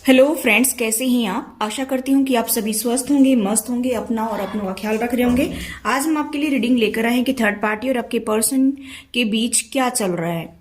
Hello friends, कैसे हैं आप। आशा करती हूँ कि आप सभी स्वस्थ होंगे, मस्त होंगे, अपना और अपनों का ख्याल रख रहे होंगे। आज हम आपके लिए रीडिंग लेकर आए हैं कि थर्ड पार्टी और आपके पर्सन के बीच क्या चल रहा है।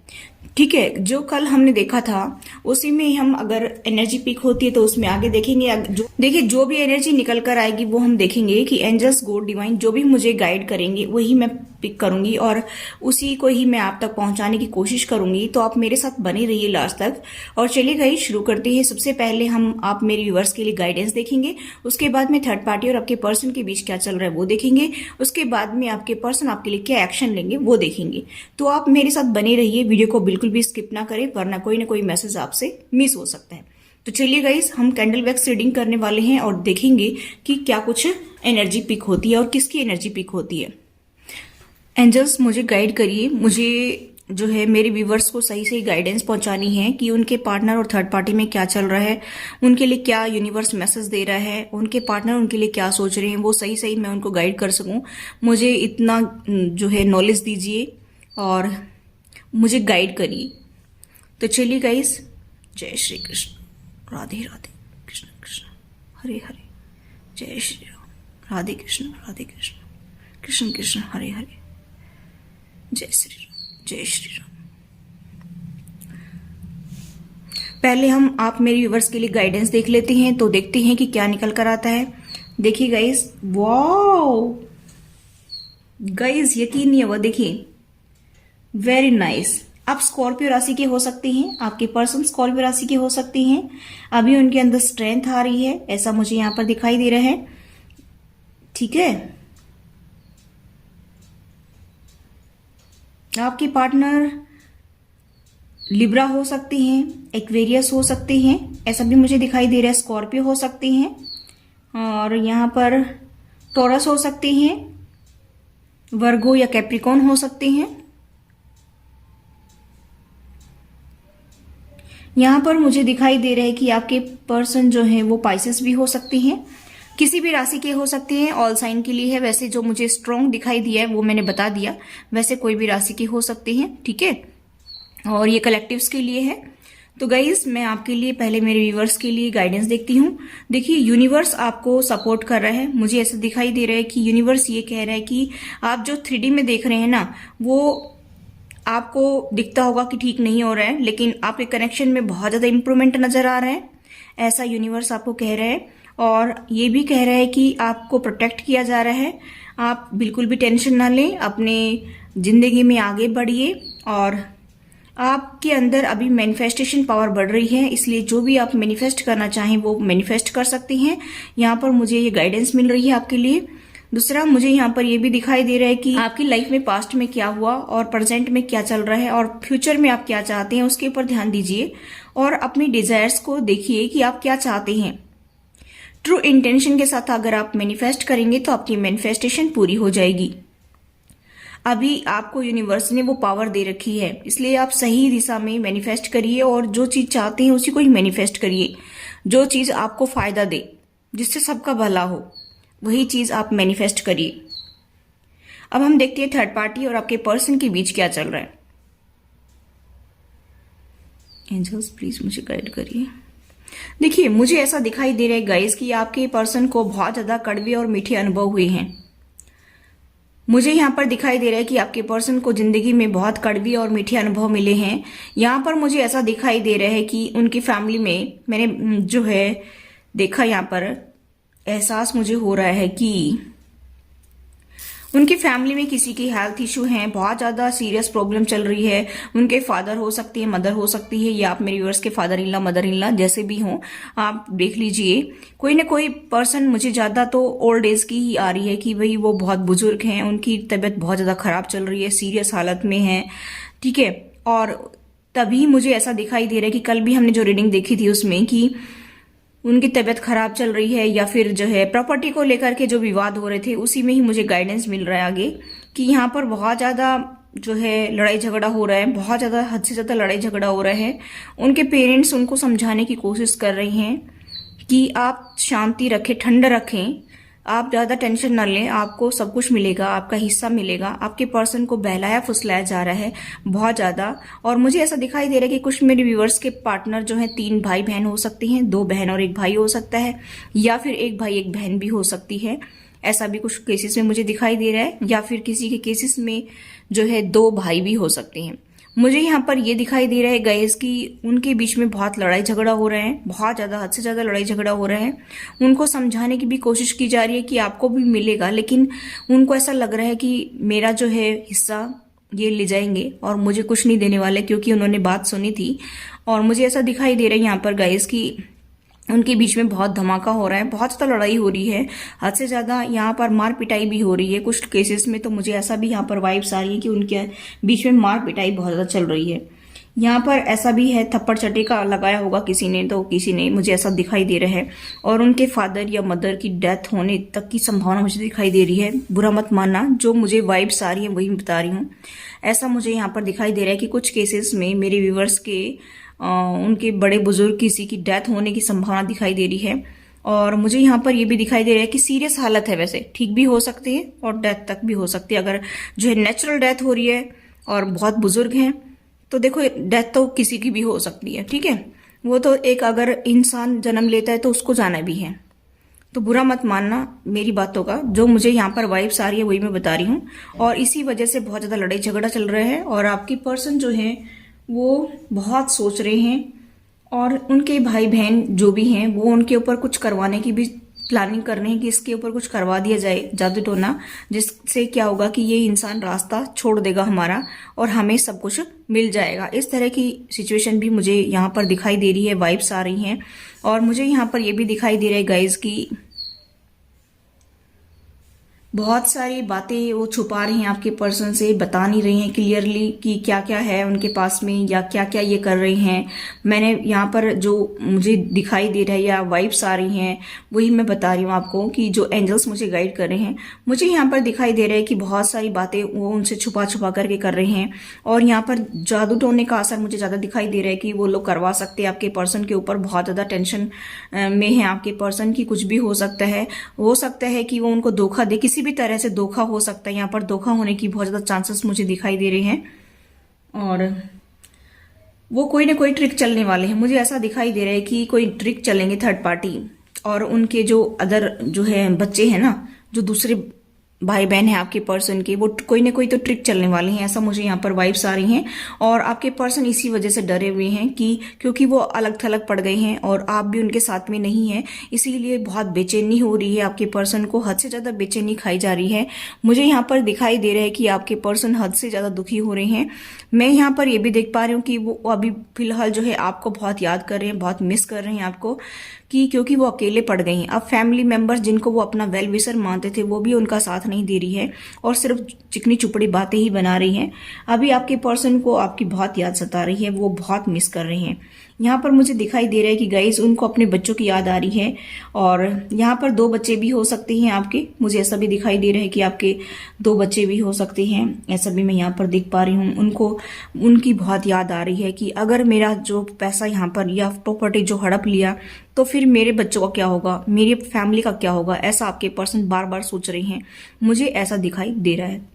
ठीक है, जो कल हमने देखा था उसी में हम अगर एनर्जी पिक होती है तो उसमें आगे देखेंगे। देखिए, जो भी एनर्जी निकल कर आएगी वो हम देखेंगे कि एंजल्स, गॉड, डिवाइन जो भी मुझे गाइड करेंगे वही मैं पिक करूंगी और उसी को ही मैं आप तक पहुंचाने की कोशिश करूंगी। तो आप मेरे साथ बने रहिए लास्ट तक। और चलिए गाइस, शुरू करते हैं। सबसे पहले आप मेरे व्यूवर्स के लिए गाइडेंस देखेंगे, उसके बाद में थर्ड पार्टी और आपके पर्सन के बीच क्या चल रहा है वो देखेंगे, उसके बाद में आपके पर्सन आपके लिए क्या एक्शन लेंगे वो देखेंगे। तो आप मेरे साथ बने रहिए, वीडियो को बिल्कुल भी स्किप ना करें वरना कोई ना कोई मैसेज आपसे मिस हो सकता है। तो चलिए गाइस, हम कैंडल वैक्स रीडिंग करने वाले हैं और देखेंगे कि क्या कुछ एनर्जी पिक होती है और किसकी एनर्जी पिक होती है। एंजल्स, मुझे गाइड करिए। मुझे जो है मेरे व्यूवर्स को सही सही गाइडेंस पहुंचानी है कि उनके पार्टनर और थर्ड पार्टी में क्या चल रहा है, उनके लिए क्या यूनिवर्स मैसेज दे रहा है, उनके पार्टनर उनके लिए क्या सोच रहे हैं, वो सही सही मैं उनको गाइड कर सकूं। मुझे इतना जो है नॉलेज दीजिए और मुझे गाइड करिए। तो चलिए गाइस, जय श्री कृष्ण, राधे राधे, कृष्ण कृष्ण, हरे हरे, जय श्री राम, राधे कृष्ण, कृष्ण कृष्ण, हरे हरे, जय श्री राम, जय श्री राम। पहले आप मेरे व्यूवर्स के लिए गाइडेंस देख लेते हैं, तो देखते हैं कि क्या निकल कर आता है। देखिए गाइस, वाओ गाइस, यकीन नहीं हुआ। देखिए, वेरी नाइस। आप स्कॉर्पियो राशि के हो सकते हैं, आपके पर्सन स्कॉर्पियो राशि के हो सकते हैं। अभी उनके अंदर स्ट्रेंथ आ रही है, ऐसा मुझे यहां पर दिखाई दे रहा है। ठीक है, आपके पार्टनर लिब्रा हो सकते हैं, एक्वेरियस हो सकते हैं, ऐसा भी मुझे दिखाई दे रहा है। स्कॉर्पियो हो सकते हैं और यहां पर टॉरस हो सकते हैं, वर्गो या कैप्रिकॉन हो सकते हैं। यहां पर मुझे दिखाई दे रहा है कि आपके पर्सन जो है वो पाइसेस भी हो सकते हैं, किसी भी राशि के हो सकते हैं। ऑल साइन के लिए है, वैसे जो मुझे स्ट्रॉन्ग दिखाई दिया है वो मैंने बता दिया, वैसे कोई भी राशि के हो सकते हैं। ठीक है, और ये कलेक्टिव्स के लिए है। तो गाइस, मैं आपके लिए पहले मेरे व्यूवर्स के लिए गाइडेंस देखती हूँ। देखिए, यूनिवर्स आपको सपोर्ट कर रहा है। मुझे ऐसा दिखाई दे रहा है कि यूनिवर्स ये कह रहा है कि आप जो 3D में देख रहे हैं ना, वो आपको दिखता होगा कि ठीक नहीं हो रहा है, लेकिन आपके कनेक्शन में बहुत ज्यादा इंप्रूवमेंट नजर आ रहा है, ऐसा यूनिवर्स आपको कह रहा है। और ये भी कह रहा है कि आपको प्रोटेक्ट किया जा रहा है। आप बिल्कुल भी टेंशन ना लें, अपने जिंदगी में आगे बढ़िए। और आपके अंदर अभी मैनिफेस्टेशन पावर बढ़ रही है, इसलिए जो भी आप मैनिफेस्ट करना चाहें वो मैनिफेस्ट कर सकते हैं। यहाँ पर मुझे ये गाइडेंस मिल रही है आपके लिए। दूसरा, मुझे यहाँ पर ये भी दिखाई दे रहा है कि आपकी लाइफ में पास्ट में क्या हुआ और प्रेजेंट में क्या चल रहा है और फ्यूचर में आप क्या चाहते हैं उसके ऊपर ध्यान दीजिए और अपनी डिजायर्स को देखिए कि आप क्या चाहते हैं। ट्रू इंटेंशन के साथ अगर आप मैनिफेस्ट करेंगे तो आपकी मैनिफेस्टेशन पूरी हो जाएगी। अभी आपको यूनिवर्स ने वो पावर दे रखी है, इसलिए आप सही दिशा में मैनिफेस्ट करिए और जो चीज चाहते हैं उसी को ही मैनिफेस्ट करिए। जो चीज आपको फायदा दे, जिससे सबका भला हो, वही चीज आप मैनिफेस्ट करिए। अब हम देखते हैं थर्ड पार्टी और आपके पर्सन के बीच क्या चल रहा है। एंजल्स, प्लीज मुझे गाइड करिए। देखिए, मुझे ऐसा दिखाई दे रहा है गाइस कि आपके पर्सन को बहुत ज्यादा कड़वे और मीठे अनुभव हुए हैं। मुझे यहाँ पर दिखाई दे रहा है कि आपके पर्सन को जिंदगी में बहुत कड़वी और मीठे अनुभव मिले हैं। यहाँ पर मुझे ऐसा दिखाई दे रहा है कि उनकी फैमिली में मैंने जो है देखा, यहाँ पर एहसास मुझे हो रहा है कि उनकी फैमिली में किसी की हेल्थ इशू है, बहुत ज्यादा सीरियस प्रॉब्लम चल रही है। उनके फादर हो सकती है, मदर हो सकती है, या आप मेरे व्यूअर्स के father in law, mother in law जैसे भी हो, आप देख लीजिए। कोई ना कोई पर्सन, मुझे ज्यादा तो ओल्ड एज की ही आ रही है कि भाई वो बहुत बुजुर्ग हैं, उनकी तबीयत बहुत ज्यादा खराब चल रही है, सीरियस हालत में है। ठीक है, और तभी मुझे ऐसा दिखाई दे रहा है कि कल भी हमने जो रीडिंग देखी थी उसमें कि उनकी तबीयत खराब चल रही है, या फिर जो है प्रॉपर्टी को लेकर के जो विवाद हो रहे थे उसी में ही मुझे गाइडेंस मिल रहा है आगे कि यहाँ पर बहुत ज्यादा जो है लड़ाई झगड़ा हो रहा है, बहुत ज्यादा, हद से ज्यादा लड़ाई झगड़ा हो रहा है। उनके पेरेंट्स उनको समझाने की कोशिश कर रहे हैं कि आप शांति रखें, ठंड रखें, आप ज्यादा टेंशन ना लें, आपको सब कुछ मिलेगा, आपका हिस्सा मिलेगा। आपके पर्सन को बहलाया फुसलाया जा रहा है बहुत ज्यादा। और मुझे ऐसा दिखाई दे रहा है कि कुछ मेरे व्यूवर्स के पार्टनर जो हैं 3 भाई बहन हो सकते हैं, 2 बहन और 1 भाई हो सकता है, या फिर 1 भाई 1 बहन भी हो सकती है। ऐसा भी कुछ केसेस में मुझे दिखाई दे रहा है, या फिर किसी के केसेस में जो है 2 भाई भी हो सकते हैं। मुझे यहाँ पर ये दिखाई दे रहा है गाइस कि उनके बीच में बहुत लड़ाई झगड़ा हो रहा है, बहुत ज्यादा, हद से ज्यादा लड़ाई झगड़ा हो रहा है। उनको समझाने की भी कोशिश की जा रही है कि आपको भी मिलेगा, लेकिन उनको ऐसा लग रहा है कि मेरा जो है हिस्सा ये ले जाएंगे और मुझे कुछ नहीं देने वाले, क्योंकि उन्होंने बात सुनी थी। और मुझे ऐसा दिखाई दे रहा है यहाँ पर गाइस कि उनके बीच में बहुत धमाका हो रहा है, बहुत ज्यादा लड़ाई हो रही है, हद से ज्यादा यहाँ पर मार पिटाई भी हो रही है कुछ केसेस में। तो मुझे ऐसा भी यहाँ पर वाइब्स आ रही है कि उनके बीच में मार पिटाई बहुत ज्यादा चल रही है। यहाँ पर ऐसा भी है थप्पड़ चटे का लगाया होगा किसी ने, तो किसी ने, मुझे ऐसा दिखाई दे रहा है। और उनके फादर या मदर की डेथ होने तक की संभावना मुझे दिखाई दे रही है। बुरा मत मानना, जो मुझे वाइब्स आ रही है वही मैं बता रही हूँ। ऐसा मुझे यहाँ पर दिखाई दे रहा है कि कुछ केसेस में मेरे व्यूवर्स के उनके बड़े बुजुर्ग किसी की डेथ होने की संभावना दिखाई दे रही है। और मुझे यहाँ पर ये भी दिखाई दे रहा है कि सीरियस हालत है, वैसे ठीक भी हो सकती है और डेथ तक भी हो सकती है। अगर जो है नेचुरल डेथ हो रही है और बहुत बुजुर्ग हैं, तो देखो डेथ तो किसी की भी हो सकती है, ठीक है। वो तो एक अगर इंसान जन्म लेता है तो उसको जाना भी है। तो बुरा मत मानना मेरी बातों का, जो मुझे यहाँ पर वाइब्स आ रही है वही मैं बता रही हूँ। और इसी वजह से बहुत ज्यादा लड़ाई झगड़ा चल रहा है। और आपकी पर्सन जो है वो बहुत सोच रहे हैं, और उनके भाई बहन जो भी हैं वो उनके ऊपर कुछ करवाने की भी प्लानिंग कर रहे हैं कि इसके ऊपर कुछ करवा दिया जाए जादू टोना, जिससे क्या होगा कि ये इंसान रास्ता छोड़ देगा हमारा और हमें सब कुछ मिल जाएगा। इस तरह की सिचुएशन भी मुझे यहाँ पर दिखाई दे रही है, वाइब्स आ रही हैं। और मुझे यहाँ पर ये भी दिखाई दे रहा है गाइज की बहुत सारी बातें वो छुपा रहे हैं आपके पर्सन से, बता नहीं रहे हैं क्लियरली कि क्या क्या है उनके पास में या क्या क्या ये कर रहे हैं। मैंने यहाँ पर जो मुझे दिखाई दे रहा है या वाइब्स आ रही हैं वही मैं बता रही हूँ आपको, कि जो एंजल्स मुझे गाइड कर रहे हैं। मुझे यहाँ पर दिखाई दे रहा है कि बहुत सारी बातें वो उनसे छुपा छुपा करके कर रहे हैं। और यहाँ पर जादू टोने का असर मुझे ज्यादा दिखाई दे रहा है कि वो लोग करवा सकते हैं आपके पर्सन के ऊपर। बहुत ज्यादा टेंशन में है आपके पर्सन की, कुछ भी हो सकता है। हो सकता है कि वो उनको धोखा दे, किसी भी तरह से धोखा हो सकता है। यहाँ पर धोखा होने की बहुत ज्यादा चांसेस मुझे दिखाई दे रहे हैं। और वो कोई ना कोई ट्रिक चलने वाले हैं, मुझे ऐसा दिखाई दे रहा है कि कोई ट्रिक चलेंगे थर्ड पार्टी। और उनके जो अदर जो है बच्चे हैं ना, जो दूसरे भाई बहन है आपके पर्सन के, वो कोई ना कोई तो ट्रिक चलने वाले हैं, ऐसा मुझे यहाँ पर वाइब्स आ रही हैं। और आपके पर्सन इसी वजह से डरे हुए हैं कि क्योंकि वो अलग थलग पड़ गए हैं और आप भी उनके साथ में नहीं है, इसीलिए बहुत बेचैनी हो रही है आपके पर्सन को, हद से ज्यादा बेचैनी खाई जा रही है। मुझे यहाँ पर दिखाई दे रहा है कि आपके पर्सन हद से ज्यादा दुखी हो रहे हैं। मैं यहाँ पर ये भी देख पा रही हूँ कि वो अभी फिलहाल जो है आपको बहुत याद कर रहे हैं, बहुत मिस कर रहे हैं आपको, कि क्योंकि वो अकेले पड़ गई हैं। अब फैमिली मेंबर्स जिनको वो अपना वेल विशर मानते थे वो भी उनका साथ नहीं दे रही है और सिर्फ चिकनी चुपड़ी बातें ही बना रही हैं। अभी आपके पर्सन को आपकी बहुत याद सता रही है, वो बहुत मिस कर रहे हैं। यहाँ पर मुझे दिखाई दे रहा है कि गाइस उनको अपने बच्चों की याद आ रही है। और यहाँ पर 2 बच्चे भी हो सकते हैं आपके, मुझे ऐसा भी दिखाई दे रहा है कि आपके 2 बच्चे भी हो सकते हैं, ऐसा भी मैं यहाँ पर देख पा रही हूँ। उनको उनकी बहुत याद आ रही है कि अगर मेरा जो पैसा यहाँ पर या प्रॉपर्टी जो हड़प लिया तो फिर मेरे बच्चों का क्या होगा, मेरी फैमिली का क्या होगा, ऐसा आपके पर्सन बार बार सोच रहे हैं, मुझे ऐसा दिखाई दे रहा है।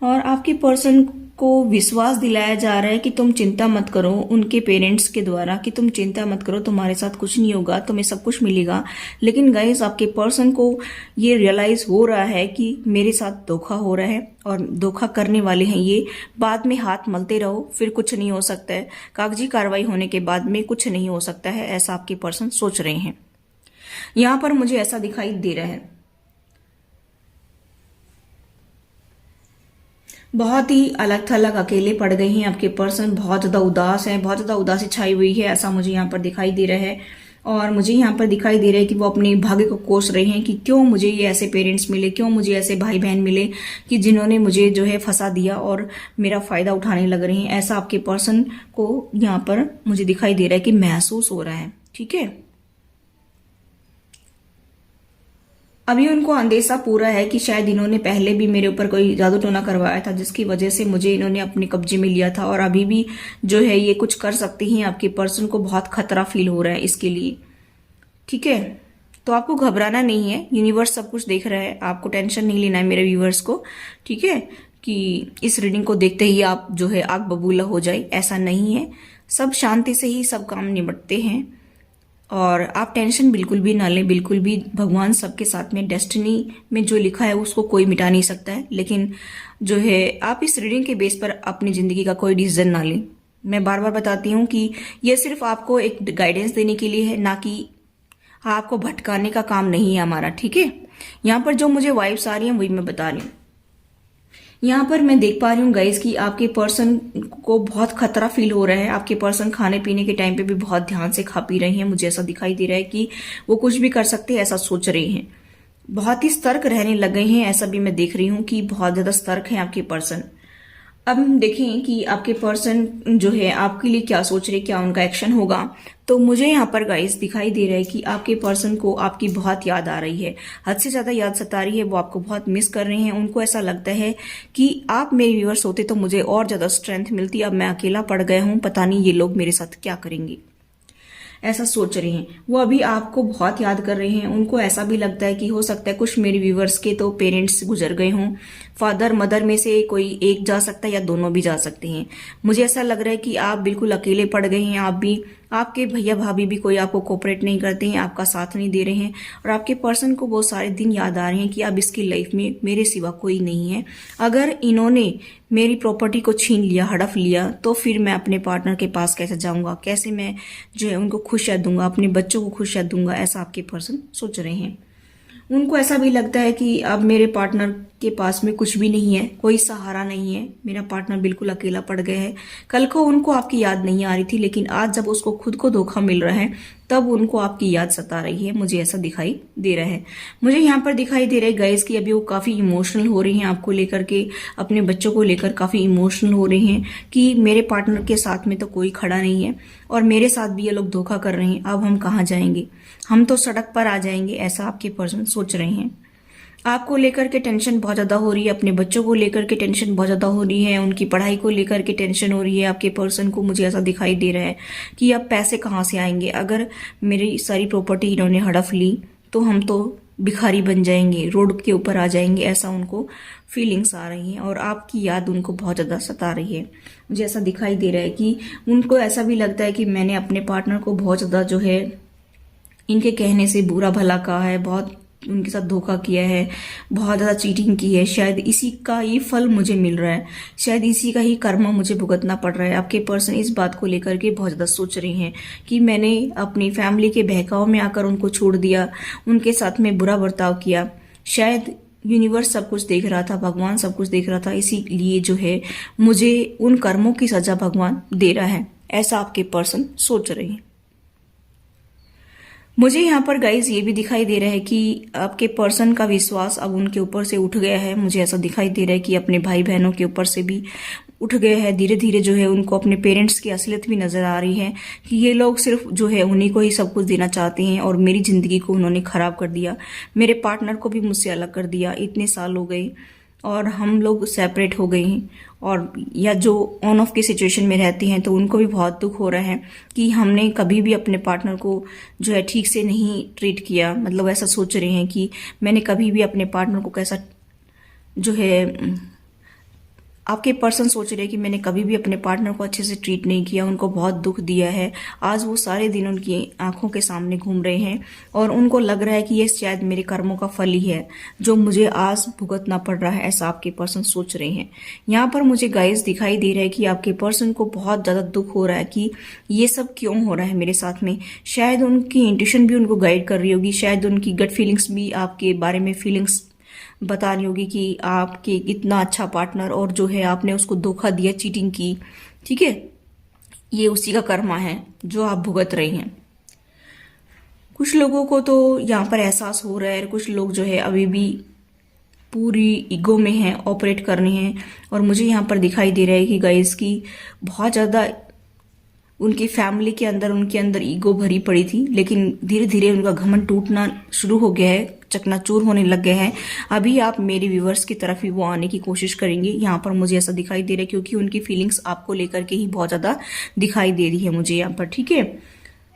और आपके पर्सन को विश्वास दिलाया जा रहा है कि तुम चिंता मत करो, उनके पेरेंट्स के द्वारा, कि तुम चिंता मत करो, तुम्हारे साथ कुछ नहीं होगा, तुम्हें सब कुछ मिलेगा। लेकिन गाइस आपके पर्सन को ये रियलाइज हो रहा है कि मेरे साथ धोखा हो रहा है और धोखा करने वाले हैं ये। बाद में हाथ मलते रहो, फिर कुछ नहीं हो सकता है, कागजी कार्रवाई होने के बाद में कुछ नहीं हो सकता है, ऐसा आपके पर्सन सोच रहे हैं। यहाँ पर मुझे ऐसा दिखाई दे रहा है। बहुत ही अलग थलग अकेले पड़ गए हैं आपके पर्सन, बहुत ज्यादा उदास है, बहुत ज्यादा उदासी छाई हुई है, ऐसा मुझे यहाँ पर दिखाई दे रहा है। और मुझे यहाँ पर दिखाई दे रहा है कि वो अपने भाग्य को कोस रहे हैं कि क्यों मुझे ये ऐसे पेरेंट्स मिले, क्यों मुझे ऐसे भाई बहन मिले कि जिन्होंने मुझे जो है फंसा दिया और मेरा फायदा उठाने लग रहे हैं। ऐसा आपके पर्सन को यहाँ पर मुझे दिखाई दे रहा है कि महसूस हो रहा है, ठीक है। अभी उनको अंदेशा पूरा है कि शायद इन्होंने पहले भी मेरे ऊपर कोई जादू टोना करवाया था, जिसकी वजह से मुझे इन्होंने अपने कब्जे में लिया था, और अभी भी जो है ये कुछ कर सकती हैं। आपके पर्सन को बहुत खतरा फील हो रहा है इसके लिए, ठीक है। तो आपको घबराना नहीं है, यूनिवर्स सब कुछ देख रहा है, आपको टेंशन नहीं लेना है मेरे व्यूवर्स को, ठीक है, कि इस रीडिंग को देखते ही आप जो है आग बबूला हो जाए, ऐसा नहीं है। सब शांति से ही सब काम निपटते हैं और आप टेंशन बिल्कुल भी ना लें, बिल्कुल भी। भगवान सबके साथ में, डेस्टिनी में जो लिखा है उसको कोई मिटा नहीं सकता है। लेकिन जो है आप इस रीडिंग के बेस पर अपनी जिंदगी का कोई डिसीजन ना लें। मैं बार बार बताती हूँ कि यह सिर्फ आपको एक गाइडेंस देने के लिए है, ना कि आपको भटकाने का काम नहीं है हमारा, ठीक है। यहाँ पर जो मुझे वाइब्स आ रही हैं वही मैं बता रही हूँ। यहाँ पर मैं देख पा रही हूँ गाइस कि आपके पर्सन को बहुत खतरा फील हो रहा है। आपके पर्सन खाने पीने के टाइम पे भी बहुत ध्यान से खा पी रहे हैं। मुझे ऐसा दिखाई दे रहा है कि वो कुछ भी कर सकते हैं, ऐसा सोच रहे हैं। बहुत ही सतर्क रहने लग गए हैं, ऐसा भी मैं देख रही हूँ कि बहुत ज्यादा सतर्क है आपके पर्सन। अब हम देखें कि आपके पर्सन जो है आपके लिए क्या सोच रहे, क्या उनका एक्शन होगा। तो मुझे यहाँ पर गाइस दिखाई दे रहा है कि आपके पर्सन को आपकी बहुत याद आ रही है, हद से ज्यादा याद सता रही है। वो आपको बहुत मिस कर रहे हैं। उनको ऐसा लगता है कि आप मेरे व्यूअर्स होते तो मुझे और ज्यादा स्ट्रेंथ मिलती, अब मैं अकेला पड़ गया हूँ, पता नहीं ये लोग मेरे साथ क्या करेंगे, ऐसा सोच रहे हैं। वो अभी आपको बहुत याद कर रहे हैं। उनको ऐसा भी लगता है कि हो सकता है कुछ मेरे व्यूवर्स के तो पेरेंट्स गुजर गए हों, फादर मदर में से कोई एक जा सकता है या दोनों भी जा सकते हैं। मुझे ऐसा लग रहा है कि आप बिल्कुल अकेले पड़ गए हैं। आप भी, आपके भैया भाभी भी कोई आपको कोऑपरेट नहीं करते हैं, आपका साथ नहीं दे रहे हैं। और आपके पर्सन को बहुत सारे दिन याद आ रहे हैं कि अब इसकी लाइफ में मेरे सिवा कोई नहीं है। अगर इन्होंने मेरी प्रॉपर्टी को छीन लिया, हड़प लिया, तो फिर मैं अपने पार्टनर के पास कैसे जाऊंगा, कैसे मैं जो है उनको खुशियां दूंगा, अपने बच्चों को खुशियां दूंगा, ऐसा आपके पर्सन सोच रहे हैं। उनको ऐसा भी लगता है कि अब मेरे पार्टनर के पास में कुछ भी नहीं है, कोई सहारा नहीं है, मेरा पार्टनर बिल्कुल अकेला पड़ गया है। कल को उनको आपकी याद नहीं आ रही थी, लेकिन आज जब उसको खुद को धोखा मिल रहा है तब उनको आपकी याद सता रही है। मुझे ऐसा दिखाई दे रहा है। मुझे यहाँ पर दिखाई दे रहा है गाइस कि अभी वो काफी इमोशनल हो रही हैं आपको लेकर के, अपने बच्चों को लेकर काफी इमोशनल हो रहे हैं कि मेरे पार्टनर के साथ में तो कोई खड़ा नहीं है और मेरे साथ भी ये लोग धोखा कर रहे हैं। अब हम कहाँ जाएंगे, हम तो सड़क पर आ जाएंगे, ऐसा आपके पर्सन सोच रहे हैं। आपको लेकर के टेंशन बहुत ज्यादा हो रही है, अपने बच्चों को लेकर के टेंशन बहुत ज्यादा हो रही है, उनकी पढ़ाई को लेकर के टेंशन हो रही है आपके पर्सन को। मुझे ऐसा दिखाई दे रहा है कि अब पैसे कहाँ से आएंगे, अगर मेरी सारी प्रॉपर्टी इन्होंने हड़प ली तो हम तो भिखारी बन जाएंगे, रोड के ऊपर आ जाएंगे, ऐसा उनको फीलिंग्स आ रही हैं। और आपकी याद उनको बहुत ज्यादा सता रही है। मुझे ऐसा दिखाई दे रहा है कि उनको ऐसा भी लगता है कि मैंने अपने पार्टनर को बहुत ज्यादा जो है इनके कहने से बुरा भला कहा है, बहुत उनके साथ धोखा किया है, बहुत ज्यादा चीटिंग की है। शायद इसी का ही फल मुझे मिल रहा है, शायद इसी का ही कर्म मुझे भुगतना पड़ रहा है। आपके पर्सन इस बात को लेकर के बहुत ज्यादा सोच रहे हैं कि मैंने अपनी फैमिली के बहकाव में आकर उनको छोड़ दिया, उनके साथ में बुरा बर्ताव किया। शायद यूनिवर्स सब कुछ देख रहा था, भगवान सब कुछ देख रहा था, इसीलिए जो है मुझे उन कर्मों की सजा भगवान दे रहा है, ऐसा आपके पर्सन सोच रहे हैं। मुझे यहाँ पर गाइज ये भी दिखाई दे रहा है कि आपके पर्सन का विश्वास अब उनके ऊपर से उठ गया है। मुझे ऐसा दिखाई दे रहा है कि अपने भाई बहनों के ऊपर से भी उठ गया है। धीरे धीरे जो है उनको अपने पेरेंट्स की असलियत भी नजर आ रही है कि ये लोग सिर्फ जो है उन्हीं को ही सब कुछ देना चाहते हैं और मेरी जिंदगी को उन्होंने खराब कर दिया, मेरे पार्टनर को भी मुझसे अलग कर दिया। इतने साल हो गए और हम लोग सेपरेट हो गए हैं, और या जो ऑन ऑफ की सिचुएशन में रहते हैं तो उनको भी बहुत दुख हो रहा है कि हमने कभी भी अपने पार्टनर को जो है ठीक से नहीं ट्रीट किया। मतलब ऐसा सोच रहे हैं कि मैंने कभी भी अपने पार्टनर को कैसा जो है, आपके पर्सन सोच रहे हैं कि मैंने कभी भी अपने पार्टनर को अच्छे से ट्रीट नहीं किया, उनको बहुत दुख दिया है। आज वो सारे दिन उनकी आंखों के सामने घूम रहे हैं और उनको लग रहा है कि ये शायद मेरे कर्मों का फल ही है जो मुझे आज भुगतना पड़ रहा है, ऐसा आपके पर्सन सोच रहे हैं। यहाँ पर मुझे गाइस दिखाई दे रहा है कि आपके पर्सन को बहुत ज्यादा दुख हो रहा है कि ये सब क्यों हो रहा है मेरे साथ में। शायद उनकी इंट्यूशन भी उनको गाइड कर रही होगी, शायद उनकी गट फीलिंग्स भी आपके बारे में फीलिंग्स बता रही होगी कि आपके इतना अच्छा पार्टनर और जो है आपने उसको धोखा दिया, चीटिंग की, ठीक है, ये उसी का कर्मा है जो आप भुगत रहे हैं। कुछ लोगों को तो यहाँ पर एहसास हो रहा है, कुछ लोग जो है अभी भी पूरी ईगो में हैं, ऑपरेट कर रहे हैं। और मुझे यहाँ पर दिखाई दे रहा है कि गाइस की बहुत ज्यादा उनकी फैमिली के अंदर उनके अंदर ईगो भरी पड़ी थी, लेकिन धीरे धीरे उनका घमंड टूटना शुरू हो गया है, चकनाचूर होने लग गए हैं। अभी आप मेरे व्यूवर्स की तरफ ही वो आने की कोशिश करेंगे, यहाँ पर मुझे ऐसा दिखाई दे रहा है, क्योंकि उनकी फीलिंग्स आपको लेकर के ही बहुत ज्यादा दिखाई दे रही है मुझे यहाँ पर, ठीक है।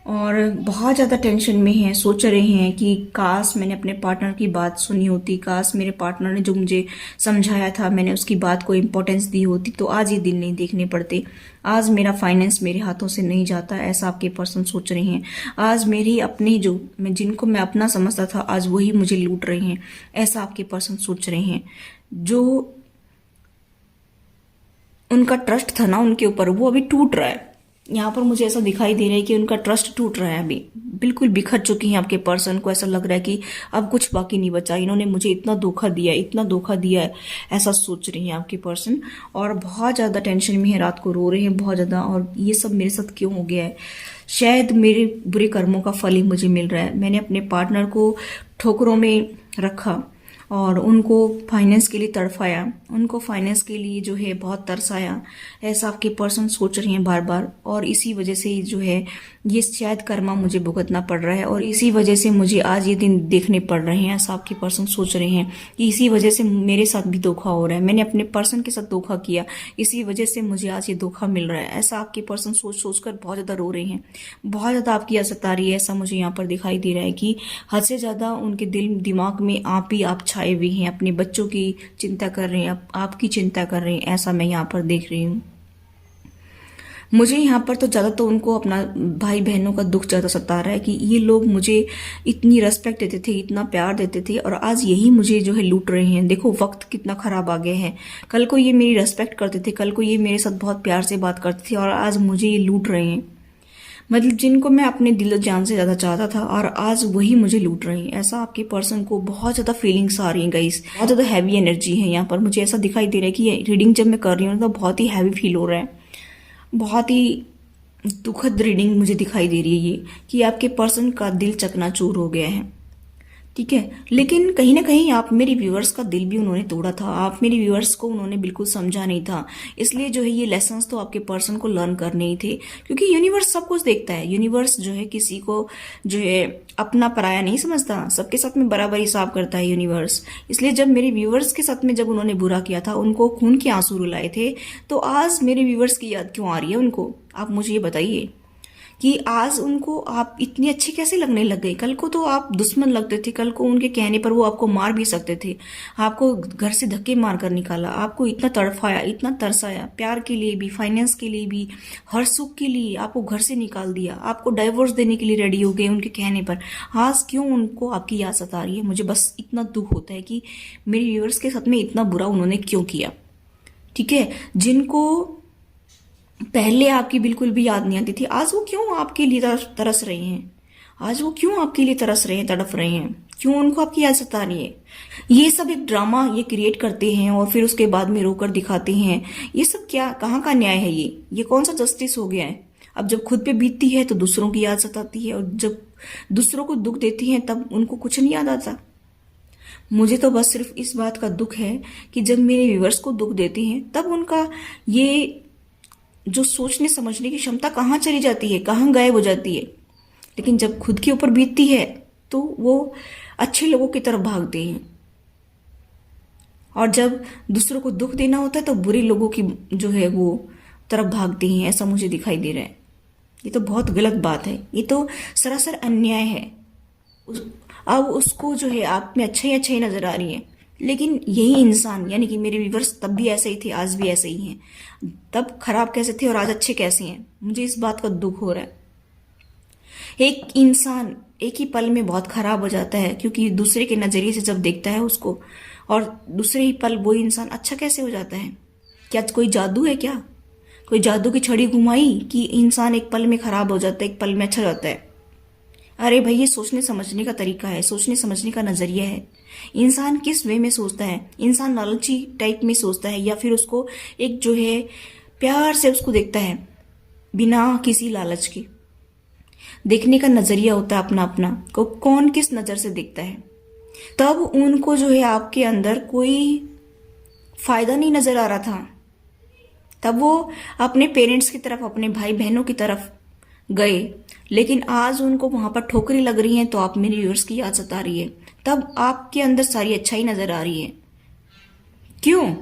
और बहुत ज़्यादा टेंशन में हैं, सोच रहे हैं कि काश मैंने अपने पार्टनर की बात सुनी होती, काश मेरे पार्टनर ने जो मुझे समझाया था मैंने उसकी बात को इम्पोर्टेंस दी होती तो आज ये दिन नहीं देखने पड़ते, आज मेरा फाइनेंस मेरे हाथों से नहीं जाता, ऐसा आपके पर्सन सोच रहे हैं। आज मेरी अपनी जो जिनको मैं अपना समझता था आज वही मुझे लूट रहे हैं, ऐसा आपके पर्सन सोच रहे हैं। जो उनका ट्रस्ट था ना उनके ऊपर वो अभी टूट रहा है। यहाँ पर मुझे ऐसा दिखाई दे रहा है कि उनका ट्रस्ट टूट रहा है, अभी बिल्कुल बिखर चुकी हैं आपके पर्सन को। ऐसा लग रहा है कि अब कुछ बाकी नहीं बचा, इन्होंने मुझे इतना धोखा दिया इतना धोखा दिया है, ऐसा सोच रही हैं आपके पर्सन। और बहुत ज़्यादा टेंशन में है, रात को रो रहे हैं बहुत ज़्यादा। और ये सब मेरे साथ क्यों हो गया है, शायद मेरे बुरे कर्मों का फल ही मुझे मिल रहा है। मैंने अपने पार्टनर को ठोकरों में रखा और उनको फाइनेंस के लिए तड़फाया, उनको फाइनेंस के लिए जो है बहुत तरसाया, ऐसा आपके पर्सन सोच रहे हैं बार बार। और इसी वजह से जो है ये शायद कर्मा मुझे भुगतना पड़ रहा है और इसी वजह से मुझे आज ये दिन देखने पड़ रहे हैं, ऐसा आपके पर्सन सोच रहे हैं कि इसी वजह से मेरे साथ भी धोखा हो रहा है, मैंने अपने पर्सन के साथ धोखा किया, इसी वजह से मुझे आज ये धोखा मिल रहा है, ऐसा आपके पर्सन सोच सोच कर बहुत ज़्यादा रो रहे हैं, बहुत ज़्यादा आपकी याद सता रही है। ऐसा मुझे यहाँ पर दिखाई दे रहा है कि हद से ज़्यादा उनके दिमाग में आप ही आप छाए हुए हैं, अपने बच्चों की चिंता कर रहे हैं, आपकी चिंता कर रहे हैं, ऐसा मैं यहाँ पर देख रही हूँ। मुझे यहाँ पर तो ज़्यादा तो उनको अपना भाई बहनों का दुख ज़्यादा सता रहा है कि ये लोग मुझे इतनी रेस्पेक्ट देते थे, इतना प्यार देते थे और आज यही मुझे जो है लूट रहे हैं। देखो वक्त कितना ख़राब आ गया है, कल को ये मेरी रेस्पेक्ट करते थे, कल को ये मेरे साथ बहुत प्यार से बात करते थे और आज मुझे ये लूट रहे हैं। मतलब जिनको मैं अपने दिल जान से ज़्यादा चाहता था और आज वही मुझे लूट रहे हैं, ऐसा आपके पर्सन को बहुत ज़्यादा फीलिंग्स आ रही हैं गाइस, बहुत ज़्यादा हैवी एनर्जी है यहाँ पर। मुझे ऐसा दिखाई दे रहा है कि ये रीडिंग जब मैं कर रही हूँ तो बहुत ही हैवी फील हो रहा है, बहुत ही दुखद रीडिंग मुझे दिखाई दे रही है ये कि आपके पर्सन का दिल चकनाचूर हो गया है, ठीक है। लेकिन कहीं ना कहीं आप मेरे व्यूअर्स का दिल भी उन्होंने तोड़ा था, आप मेरे व्यूअर्स को उन्होंने बिल्कुल समझा नहीं था, इसलिए जो है ये लेसन्स तो आपके पर्सन को लर्न करने ही थे। क्योंकि यूनिवर्स सब कुछ देखता है, यूनिवर्स जो है किसी को जो है अपना पराया नहीं समझता, सबके साथ में बराबर हिसाब करता है यूनिवर्स। इसलिए जब मेरे व्यूअर्स के साथ में जब उन्होंने बुरा किया था, उनको खून के आंसू रुलाए थे, तो आज मेरे व्यूअर्स की याद क्यों आ रही है उनको, आप मुझे ये बताइए कि आज उनको आप इतनी अच्छी कैसे लगने लग गई। कल को तो आप दुश्मन लगते थे, कल को उनके कहने पर वो आपको मार भी सकते थे, आपको घर से धक्के मार कर निकाला, आपको इतना तड़फाया इतना तरसाया, प्यार के लिए भी फाइनेंस के लिए भी हर सुख के लिए आपको घर से निकाल दिया, आपको डाइवोर्स देने के लिए रेडी हो गए उनके कहने पर। आज क्यों उनको आपकी याद सता रही है, मुझे बस इतना दुख होता है कि मेरे व्यूअर्स के साथ में इतना बुरा उन्होंने क्यों किया, ठीक है। जिनको पहले आपकी बिल्कुल भी याद नहीं आती थी, आज वो क्यों आपके लिए तरस रहे हैं, आज वो क्यों आपके लिए तरस रहे हैं, तड़प रहे हैं, क्यों उनको आपकी याद सता रही है। ये सब एक ड्रामा ये क्रिएट करते हैं और फिर उसके बाद में रोकर दिखाते हैं। ये सब क्या, कहाँ का न्याय है, ये कौन सा जस्टिस हो गया है। अब जब खुद पे बीतती है तो दूसरों की याद सताती है और जब दूसरों को दुख देती हैं तब उनको कुछ नहीं याद आता। मुझे तो बस सिर्फ इस बात का दुख है कि जब मेरे व्यूअर्स को दुख देते हैं तब उनका ये जो सोचने समझने की क्षमता कहाँ चली जाती है, कहाँ गायब हो जाती है। लेकिन जब खुद के ऊपर बीतती है तो वो अच्छे लोगों की तरफ भागते हैं और जब दूसरों को दुख देना होता है तो बुरे लोगों की जो है वो तरफ भागते हैं, ऐसा मुझे दिखाई दे रहा है। ये तो बहुत गलत बात है, ये तो सरासर अन्याय है। अब उसको जो है आप में अच्छा ही नजर आ रही है, लेकिन यही इंसान यानी कि मेरे व्यूवर्स तब भी ऐसे ही थे, आज भी ऐसे ही हैं। तब खराब कैसे थे और आज अच्छे कैसे हैं, मुझे इस बात का दुख हो रहा है। एक इंसान एक ही पल में बहुत खराब हो जाता है क्योंकि दूसरे के नजरिए से जब देखता है उसको, और दूसरे ही पल वो इंसान अच्छा कैसे हो जाता है। क्या कोई जादू है, क्या कोई जादू की छड़ी घुमाई कि इंसान एक पल में खराब हो जाता है, एक पल में अच्छा जाता है। अरे भाई, ये सोचने समझने का तरीका है, सोचने समझने का नजरिया है। इंसान किस वे में सोचता है, इंसान लालची टाइप में सोचता है या फिर उसको एक जो है प्यार से उसको देखता है बिना किसी लालच के। देखने का नजरिया होता है अपना अपना, को कौन किस नजर से देखता है। तब उनको जो है आपके अंदर कोई फायदा नहीं नजर आ रहा था, तब वो अपने पेरेंट्स की तरफ, अपने भाई बहनों की तरफ गए। लेकिन आज उनको वहां पर ठोकरें लग रही हैं तो आप मेरे व्यूअर्स की याद सता रही है, तब आपके अंदर सारी अच्छाई नजर आ रही है। क्यों?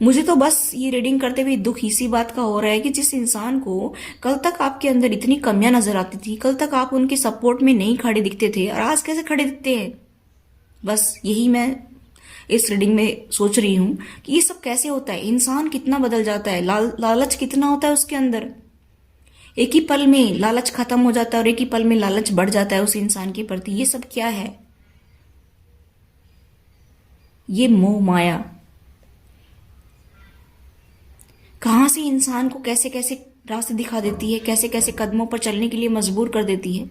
मुझे तो बस ये रीडिंग करते हुए दुख इसी बात का हो रहा है कि जिस इंसान को कल तक आपके अंदर इतनी कमियां नजर आती थी, कल तक आप उनके सपोर्ट में नहीं खड़े दिखते थे, और आज कैसे खड़े दिखते हैं। बस यही मैं इस रीडिंग में सोच रही हूं कि ये सब कैसे होता है, इंसान कितना बदल जाता है, लालच कितना होता है उसके अंदर। एक ही पल में लालच खत्म हो जाता है और एक ही पल में लालच बढ़ जाता है उस इंसान के प्रति। ये सब क्या है? ये मोह माया कहां से इंसान को कैसे कैसे रास्ते दिखा देती है, कैसे कैसे कदमों पर चलने के लिए मजबूर कर देती है।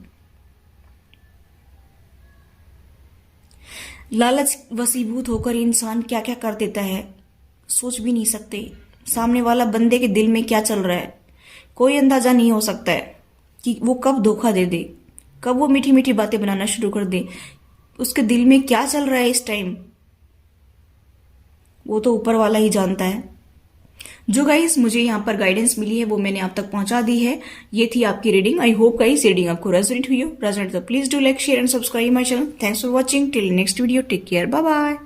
लालच वशीभूत होकर इंसान क्या क्या कर देता है, सोच भी नहीं सकते। सामने वाला बंदे के दिल में क्या चल रहा है, कोई अंदाजा नहीं हो सकता है कि वो कब धोखा दे दे, कब वो मीठी मीठी बातें बनाना शुरू कर दे। उसके दिल में क्या चल रहा है इस टाइम, वो तो ऊपर वाला ही जानता है। जो गाइस मुझे यहाँ पर गाइडेंस मिली है वो मैंने आप तक पहुंचा दी है। ये थी आपकी reading. I hope guys reading आपको रेजोनेट हुई हो। रेजोनेट तो please do like share and subscribe my channel. Thanks for watching. Till next video, take care, bye bye.